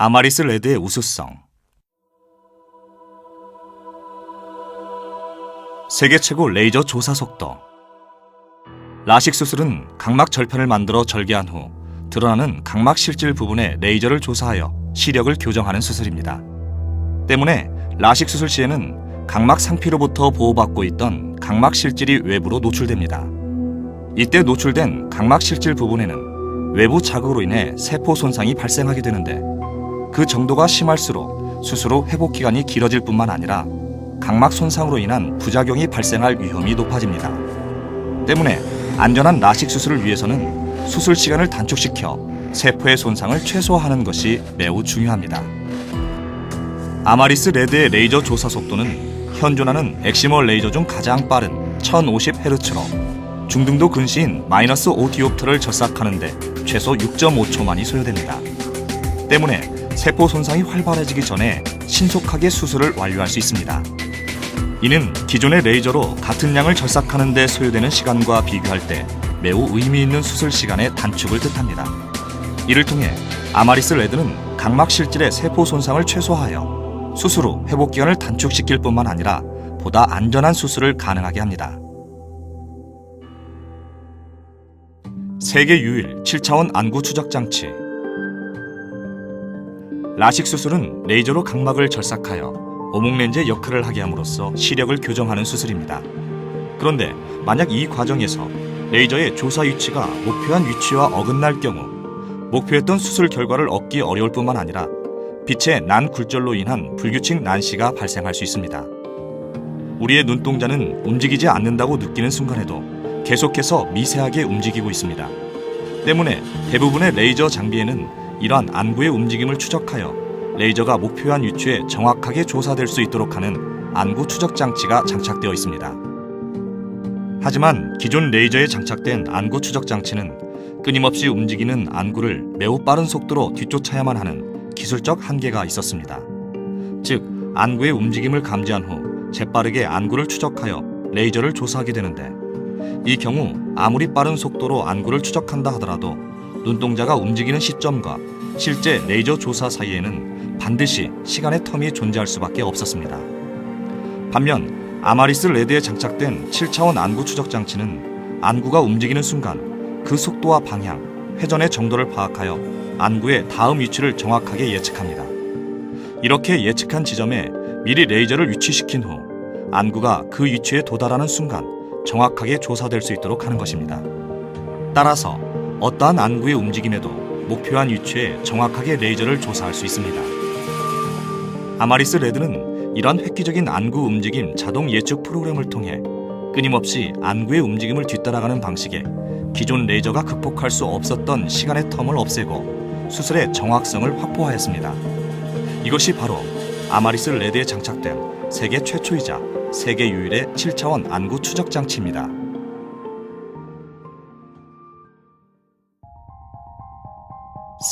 아마리스 레드의 우수성. 세계 최고 레이저 조사 속도. 라식 수술은 각막 절편을 만들어 절개한 후 드러나는 각막 실질 부분에 레이저를 조사하여 시력을 교정하는 수술입니다. 때문에 라식 수술 시에는 각막 상피로부터 보호받고 있던 각막 실질이 외부로 노출됩니다. 이때 노출된 각막 실질 부분에는 외부 자극으로 인해 세포 손상이 발생하게 되는데, 그 정도가 심할수록 수술 후 회복 기간이 길어질 뿐만 아니라 각막 손상으로 인한 부작용이 발생할 위험이 높아집니다. 때문에 안전한 라식 수술을 위해서는 수술 시간을 단축시켜 세포의 손상을 최소화하는 것이 매우 중요합니다. 아마리스 레드의 레이저 조사 속도는 현존하는 엑시머 레이저 중 가장 빠른 1050Hz로 중등도 근시인 -5 디옵트를 절삭하는 데 최소 6.5초만이 소요됩니다. 때문에 세포 손상이 활발해지기 전에 신속하게 수술을 완료할 수 있습니다. 이는 기존의 레이저로 같은 양을 절삭하는 데 소요되는 시간과 비교할 때 매우 의미 있는 수술 시간의 단축을 뜻합니다. 이를 통해 아마리스 레드는 각막 실질의 세포 손상을 최소화하여 수술 후 회복 기간을 단축시킬 뿐만 아니라 보다 안전한 수술을 가능하게 합니다. 세계 유일 7차원 안구 추적 장치. 라식 수술은 레이저로 각막을 절삭하여 오목렌즈의 역할을 하게 함으로써 시력을 교정하는 수술입니다. 그런데 만약 이 과정에서 레이저의 조사 위치가 목표한 위치와 어긋날 경우 목표했던 수술 결과를 얻기 어려울 뿐만 아니라 빛의 난 굴절로 인한 불규칙 난시가 발생할 수 있습니다. 우리의 눈동자는 움직이지 않는다고 느끼는 순간에도 계속해서 미세하게 움직이고 있습니다. 때문에 대부분의 레이저 장비에는 이러한 안구의 움직임을 추적하여 레이저가 목표한 위치에 정확하게 조사될 수 있도록 하는 안구 추적 장치가 장착되어 있습니다. 하지만 기존 레이저에 장착된 안구 추적 장치는 끊임없이 움직이는 안구를 매우 빠른 속도로 뒤쫓아야만 하는 기술적 한계가 있었습니다. 즉, 안구의 움직임을 감지한 후 재빠르게 안구를 추적하여 레이저를 조사하게 되는데, 이 경우 아무리 빠른 속도로 안구를 추적한다 하더라도 눈동자가 움직이는 시점과 실제 레이저 조사 사이에는 반드시 시간의 텀이 존재할 수밖에 없었습니다. 반면 아마리스 레드에 장착된 7차원 안구 추적 장치는 안구가 움직이는 순간 그 속도와 방향, 회전의 정도를 파악하여 안구의 다음 위치를 정확하게 예측합니다. 이렇게 예측한 지점에 미리 레이저를 위치시킨 후 안구가 그 위치에 도달하는 순간 정확하게 조사될 수 있도록 하는 것입니다. 따라서 어떠한 안구의 움직임에도 목표한 위치에 정확하게 레이저를 조사할 수 있습니다. 아마리스 레드는 이런 획기적인 안구 움직임 자동 예측 프로그램을 통해 끊임없이 안구의 움직임을 뒤따라가는 방식에 기존 레이저가 극복할 수 없었던 시간의 텀을 없애고 수술의 정확성을 확보하였습니다. 이것이 바로 아마리스 레드에 장착된 세계 최초이자 세계 유일의 7차원 안구 추적 장치입니다.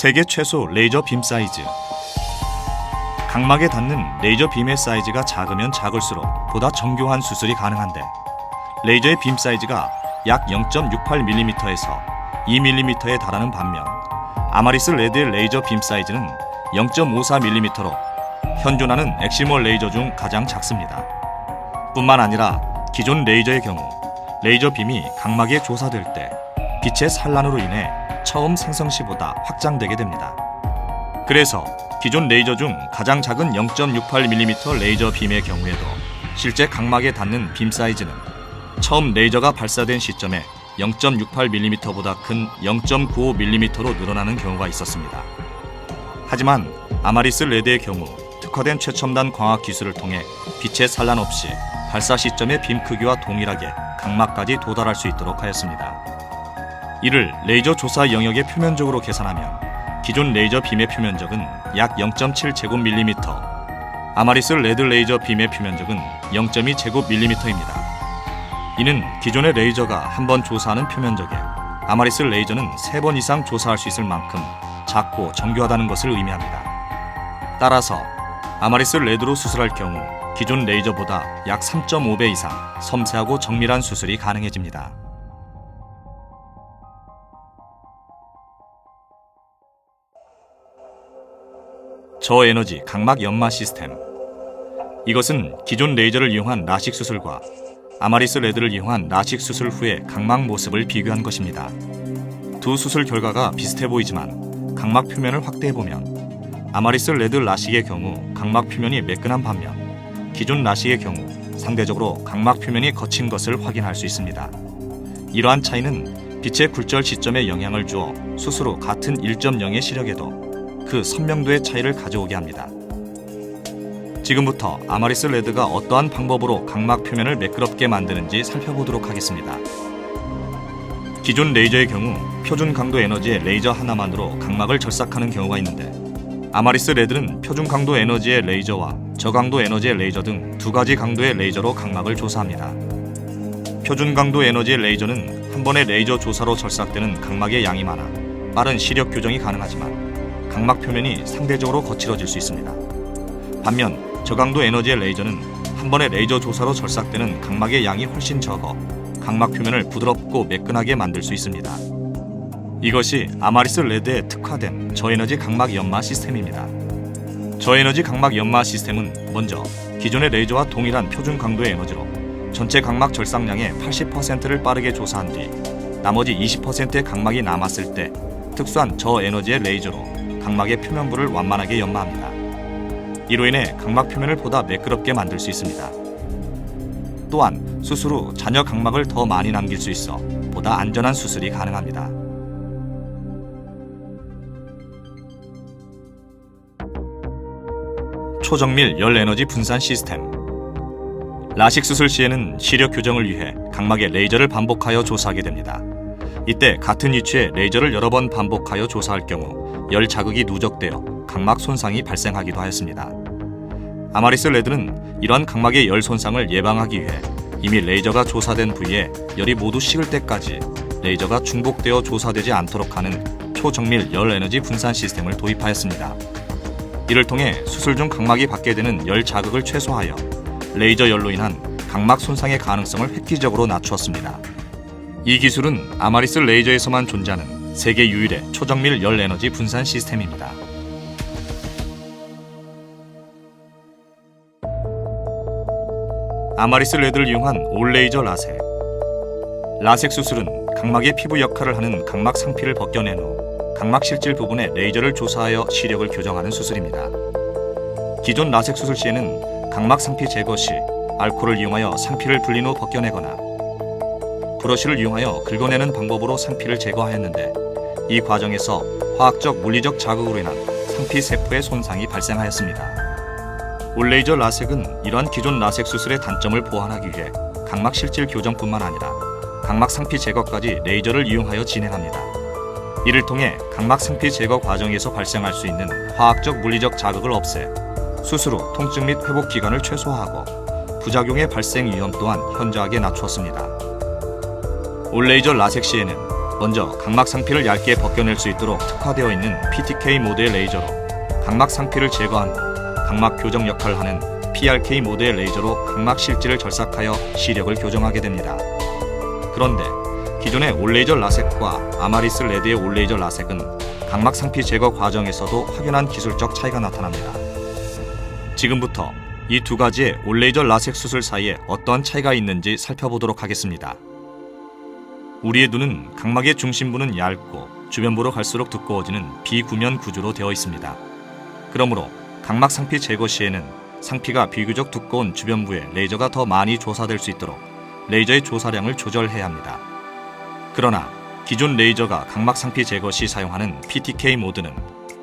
세계 최소 레이저 빔 사이즈. 각막에 닿는 레이저 빔의 사이즈가 작으면 작을수록 보다 정교한 수술이 가능한데, 레이저의 빔 사이즈가 약 0.68mm에서 2mm에 달하는 반면 아마리스 레드의 레이저 빔 사이즈는 0.54mm로 현존하는 엑시머 레이저 중 가장 작습니다. 뿐만 아니라 기존 레이저의 경우 레이저 빔이 각막에 조사될 때 빛의 산란으로 인해 처음 생성 시보다 확장되게 됩니다. 그래서 기존 레이저 중 가장 작은 0.68mm 레이저 빔의 경우에도 실제 각막에 닿는 빔 사이즈는 처음 레이저가 발사된 시점에 0.68mm보다 큰 0.95mm로 늘어나는 경우가 있었습니다. 하지만 아마리스 레드의 경우 특화된 최첨단 광학 기술을 통해 빛의 산란 없이 발사 시점의 빔 크기와 동일하게 각막까지 도달할 수 있도록 하였습니다. 이를 레이저 조사 영역의 표면적으로 계산하면 기존 레이저 빔의 표면적은 약 0.7제곱밀리미터, 아마리스 레드 레이저 빔의 표면적은 0.2제곱밀리미터입니다. 이는 기존의 레이저가 한 번 조사하는 표면적에 아마리스 레이저는 3번 이상 조사할 수 있을 만큼 작고 정교하다는 것을 의미합니다. 따라서 아마리스 레드로 수술할 경우 기존 레이저보다 약 3.5배 이상 섬세하고 정밀한 수술이 가능해집니다. 저에너지 각막 연마 시스템. 이것은 기존 레이저를 이용한 라식 수술과 아마리스 레드를 이용한 라식 수술 후의 각막 모습을 비교한 것입니다. 두 수술 결과가 비슷해 보이지만 각막 표면을 확대해보면 아마리스 레드 라식의 경우 각막 표면이 매끈한 반면 기존 라식의 경우 상대적으로 각막 표면이 거친 것을 확인할 수 있습니다. 이러한 차이는 빛의 굴절 시점에 영향을 주어 수술 후 같은 1.0의 시력에도 그 선명도의 차이를 가져오게 합니다. 지금부터 아마리스 레드가 어떠한 방법으로 각막 표면을 매끄럽게 만드는지 살펴보도록 하겠습니다. 기존 레이저의 경우 표준 강도 에너지의 레이저 하나만으로 각막을 절삭하는 경우가 있는데 아마리스 레드는 표준 강도 에너지의 레이저와 저강도 에너지의 레이저 등 두 가지 강도의 레이저로 각막을 조사합니다. 표준 강도 에너지의 레이저는 한 번의 레이저 조사로 절삭되는 각막의 양이 많아 빠른 시력 교정이 가능하지만 각막 표면이 상대적으로 거칠어질 수 있습니다. 반면 저강도 에너지의 레이저는 한 번의 레이저 조사로 절삭되는 각막의 양이 훨씬 적어 각막 표면을 부드럽고 매끈하게 만들 수 있습니다. 이것이 아마리스 레드에 특화된 저에너지 각막 연마 시스템입니다. 저에너지 각막 연마 시스템은 먼저 기존의 레이저와 동일한 표준 강도의 에너지로 전체 각막 절삭량의 80%를 빠르게 조사한 뒤 나머지 20%의 각막이 남았을 때 특수한 저에너지의 레이저로 각막의 표면부를 완만하게 연마합니다. 이로 인해 각막 표면을 보다 매끄럽게 만들 수 있습니다. 또한 수술 후 잔여 각막을 더 많이 남길 수 있어 보다 안전한 수술이 가능합니다. 초정밀 열 에너지 분산 시스템. 라식 수술 시에는 시력 교정을 위해 각막에 레이저를 반복하여 조사하게 됩니다. 이때 같은 위치에 레이저를 여러 번 반복하여 조사할 경우 열 자극이 누적되어 각막 손상이 발생하기도 하였습니다. 아마리스 레드는 이러한 각막의 열 손상을 예방하기 위해 이미 레이저가 조사된 부위에 열이 모두 식을 때까지 레이저가 중복되어 조사되지 않도록 하는 초정밀 열 에너지 분산 시스템을 도입하였습니다. 이를 통해 수술 중 각막이 받게 되는 열 자극을 최소화하여 레이저 열로 인한 각막 손상의 가능성을 획기적으로 낮추었습니다. 이 기술은 아마리스 레이저에서만 존재하는 세계 유일의 초정밀 열 에너지 분산 시스템입니다. 아마리스 레드를 이용한 올레이저 라섹. 라섹 수술은 각막의 피부 역할을 하는 각막 상피를 벗겨낸 후 각막 실질 부분에 레이저를 조사하여 시력을 교정하는 수술입니다. 기존 라섹 수술 시에는 각막 상피 제거 시 알코올을 이용하여 상피를 불린 후 벗겨내거나 브러쉬를 이용하여 긁어내는 방법으로 상피를 제거하였는데 이 과정에서 화학적 물리적 자극으로 인한 상피 세포의 손상이 발생하였습니다. 올레이저 라섹은 이러한 기존 라섹 수술의 단점을 보완하기 위해 각막 실질 교정뿐만 아니라 각막 상피 제거까지 레이저를 이용하여 진행합니다. 이를 통해 각막 상피 제거 과정에서 발생할 수 있는 화학적 물리적 자극을 없애 수술 후 통증 및 회복 기간을 최소화하고 부작용의 발생 위험 또한 현저하게 낮추었습니다. 올레이저 라섹 시에는 먼저 각막 상피를 얇게 벗겨낼 수 있도록 특화되어 있는 PTK 모드의 레이저로 각막 상피를 제거한 후 각막 교정 역할을 하는 PRK 모드의 레이저로 각막 실질을 절삭하여 시력을 교정하게 됩니다. 그런데 기존의 올레이저 라섹과 아마리스 레드의 올레이저 라섹은 각막 상피 제거 과정에서도 확연한 기술적 차이가 나타납니다. 지금부터 이 두 가지의 올레이저 라섹 수술 사이에 어떠한 차이가 있는지 살펴보도록 하겠습니다. 우리의 눈은 각막의 중심부는 얇고 주변부로 갈수록 두꺼워지는 비구면 구조로 되어 있습니다. 그러므로 각막 상피 제거 시에는 상피가 비교적 두꺼운 주변부에 레이저가 더 많이 조사될 수 있도록 레이저의 조사량을 조절해야 합니다. 그러나 기존 레이저가 각막 상피 제거 시 사용하는 PTK 모드는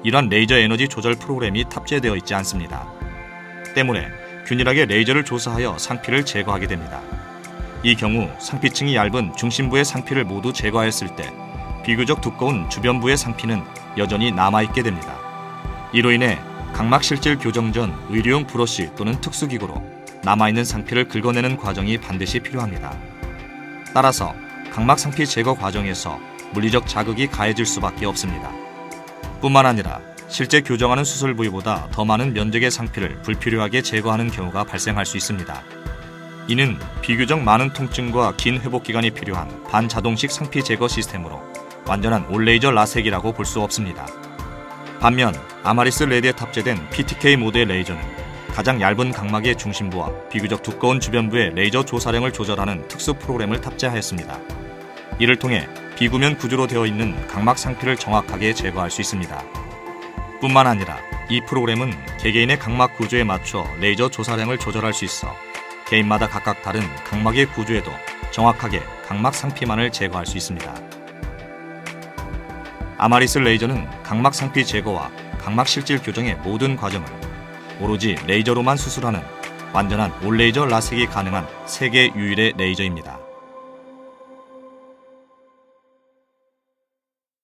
이러한 레이저 에너지 조절 프로그램이 탑재되어 있지 않습니다. 때문에 균일하게 레이저를 조사하여 상피를 제거하게 됩니다. 이 경우 상피층이 얇은 중심부의 상피를 모두 제거하였을 때 비교적 두꺼운 주변부의 상피는 여전히 남아있게 됩니다. 이로 인해 각막 실질 교정 전 의료용 브러쉬 또는 특수기구로 남아있는 상피를 긁어내는 과정이 반드시 필요합니다. 따라서 각막 상피 제거 과정에서 물리적 자극이 가해질 수밖에 없습니다. 뿐만 아니라 실제 교정하는 수술 부위보다 더 많은 면적의 상피를 불필요하게 제거하는 경우가 발생할 수 있습니다. 이는 비교적 많은 통증과 긴 회복 기간이 필요한 반자동식 상피 제거 시스템으로 완전한 올레이저 라섹이라고 볼 수 없습니다. 반면 아마리스 레드에 탑재된 PTK 모드의 레이저는 가장 얇은 각막의 중심부와 비교적 두꺼운 주변부의 레이저 조사량을 조절하는 특수 프로그램을 탑재하였습니다. 이를 통해 비구면 구조로 되어 있는 각막 상피를 정확하게 제거할 수 있습니다. 뿐만 아니라 이 프로그램은 개개인의 각막 구조에 맞춰 레이저 조사량을 조절할 수 있어 개인마다 각각 다른 각막의 구조에도 정확하게 각막 상피만을 제거할 수 있습니다. 아마리스 레이저는 각막 상피 제거와 각막 실질 교정의 모든 과정을 오로지 레이저로만 수술하는 완전한 올레이저 라섹이 가능한 세계 유일의 레이저입니다.